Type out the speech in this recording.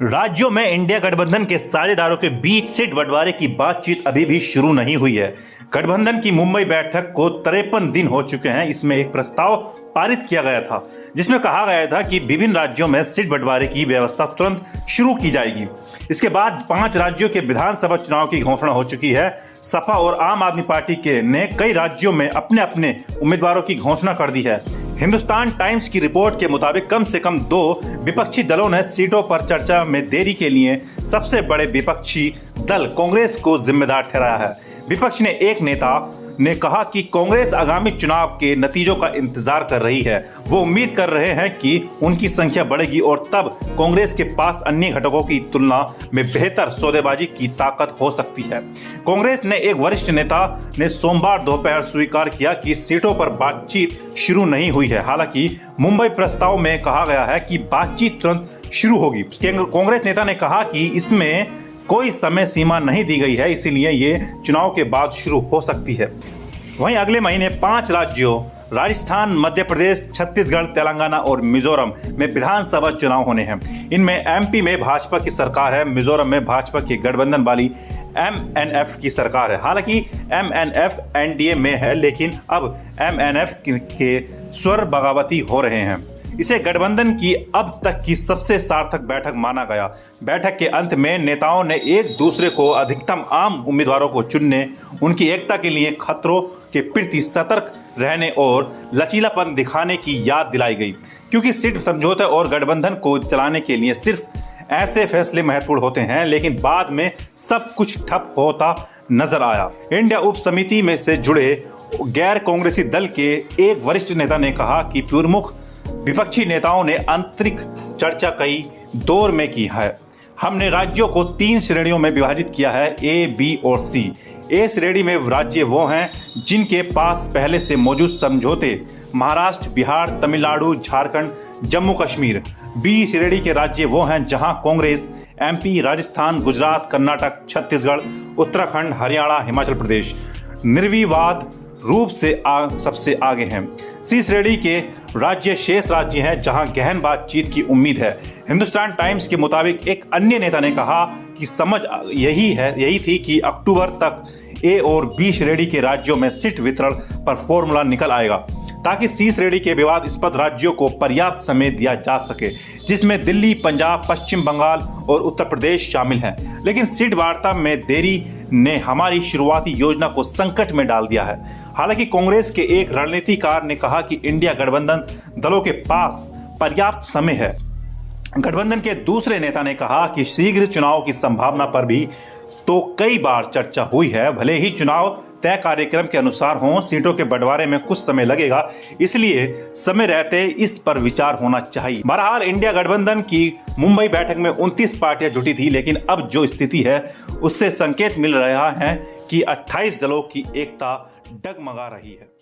राज्यों में इंडिया गठबंधन के साझेदारों के बीच सीट बंटवारे की बातचीत अभी भी शुरू नहीं हुई है। गठबंधन की मुंबई बैठक को 53 दिन हो चुके हैं। इसमें एक प्रस्ताव पारित किया गया था जिसमें कहा गया था कि विभिन्न राज्यों में सीट बंटवारे की व्यवस्था तुरंत शुरू की जाएगी। इसके बाद 5 राज्यों के विधानसभा चुनाव की घोषणा हो चुकी है। सपा और आम आदमी पार्टी के ने कई राज्यों में अपने अपने उम्मीदवारों की घोषणा कर दी है। हिंदुस्तान टाइम्स की रिपोर्ट के मुताबिक कम से कम 2 विपक्षी दलों ने सीटों पर चर्चा में देरी के लिए सबसे बड़े विपक्षी दल कांग्रेस को जिम्मेदार ठहराया है। विपक्ष ने एक नेता ने कहा कि कांग्रेस आगामी चुनाव के नतीजों का इंतजार कर रही है। वो उम्मीद कर रहे हैं कि उनकी संख्या बढ़ेगी और तब कांग्रेस के पास अन्य घटकों की तुलना में बेहतर सौदेबाजी की ताकत हो सकती है। कांग्रेस ने एक वरिष्ठ नेता ने सोमवार दोपहर स्वीकार किया कि सीटों पर बातचीत शुरू नहीं हुई है। हालांकि मुंबई प्रस्ताव में कहा गया है कि बातचीत तुरंत शुरू होगी। कांग्रेस नेता ने कहा कि इसमें कोई समय सीमा नहीं दी गई है, इसीलिए ये चुनाव के बाद शुरू हो सकती है। वहीं अगले महीने 5 राज्यों राजस्थान, मध्य प्रदेश, छत्तीसगढ़, तेलंगाना और मिजोरम में विधानसभा चुनाव होने हैं। इनमें एमपी में भाजपा की सरकार है, मिजोरम में भाजपा की गठबंधन वाली एमएनएफ की सरकार है। हालांकि एमएनएफ एनडीए में है, लेकिन अब एमएनएफ के स्वर बगावती हो रहे हैं। इसे गठबंधन की अब तक की सबसे सार्थक बैठक माना गया। बैठक के अंत में नेताओं ने एक दूसरे को अधिकतम आम उम्मीदवारों को चुनने, उनकी एकता के लिए खतरों के प्रति सतर्क रहने और लचीलापन दिखाने की याद दिलाई गई। क्योंकि सीट समझौते और गठबंधन को चलाने के लिए सिर्फ ऐसे फैसले महत्वपूर्ण होते हैं, लेकिन बाद में सब कुछ ठप होता नजर आया। इंडिया उप समिति में से जुड़े गैर कांग्रेसी दल के एक वरिष्ठ नेता ने कहा कि प्रमुख विपक्षी नेताओं ने आंतरिक चर्चा कई दौर में की है। हमने राज्यों को 3 श्रेणियों में विभाजित किया है, ए, बी और सी। ए श्रेणी में राज्य वो हैं जिनके पास पहले से मौजूद समझौते महाराष्ट्र, बिहार, तमिलनाडु, झारखंड, जम्मू कश्मीर। बी श्रेणी के राज्य वो हैं जहां कांग्रेस एमपी, राजस्थान, गुजरात, कर्नाटक, छत्तीसगढ़, उत्तराखंड, हरियाणा, हिमाचल प्रदेश निर्विवाद रूप से सबसे आगे हैं। सी श्रेणी के राज्य शेष राज्य हैं जहां गहन बातचीत की उम्मीद है। हिंदुस्तान टाइम्स के मुताबिक एक अन्य नेता ने कहा कि समझ यही थी कि अक्टूबर तक ए और बी श्रेणी के राज्यों में सीट वितरण पर फॉर्मूला निकल आएगा, ताकि सी श्रेणी के विवादास्पद राज्यों को पर्याप्त समय दिया जा सके, जिसमें दिल्ली, पंजाब, पश्चिम बंगाल और उत्तर प्रदेश शामिल हैं। लेकिन सीट वार्ता में देरी ने हमारी शुरुआती योजना को संकट में डाल दिया है। हालांकि कांग्रेस के एक रणनीतिकार ने कहा कि इंडिया गठबंधन दलों के पास पर्याप्त समय है। गठबंधन के दूसरे नेता ने कहा कि शीघ्र चुनाव की संभावना पर भी तो कई बार चर्चा हुई है। भले ही चुनाव तय कार्यक्रम के अनुसार हों, सीटों के बंटवारे में कुछ समय लगेगा, इसलिए समय रहते इस पर विचार होना चाहिए। बहरहाल इंडिया गठबंधन की मुंबई बैठक में 29 पार्टियां जुटी थी, लेकिन अब जो स्थिति है उससे संकेत मिल रहा है कि 28 दलों की एकता डगमगा रही है।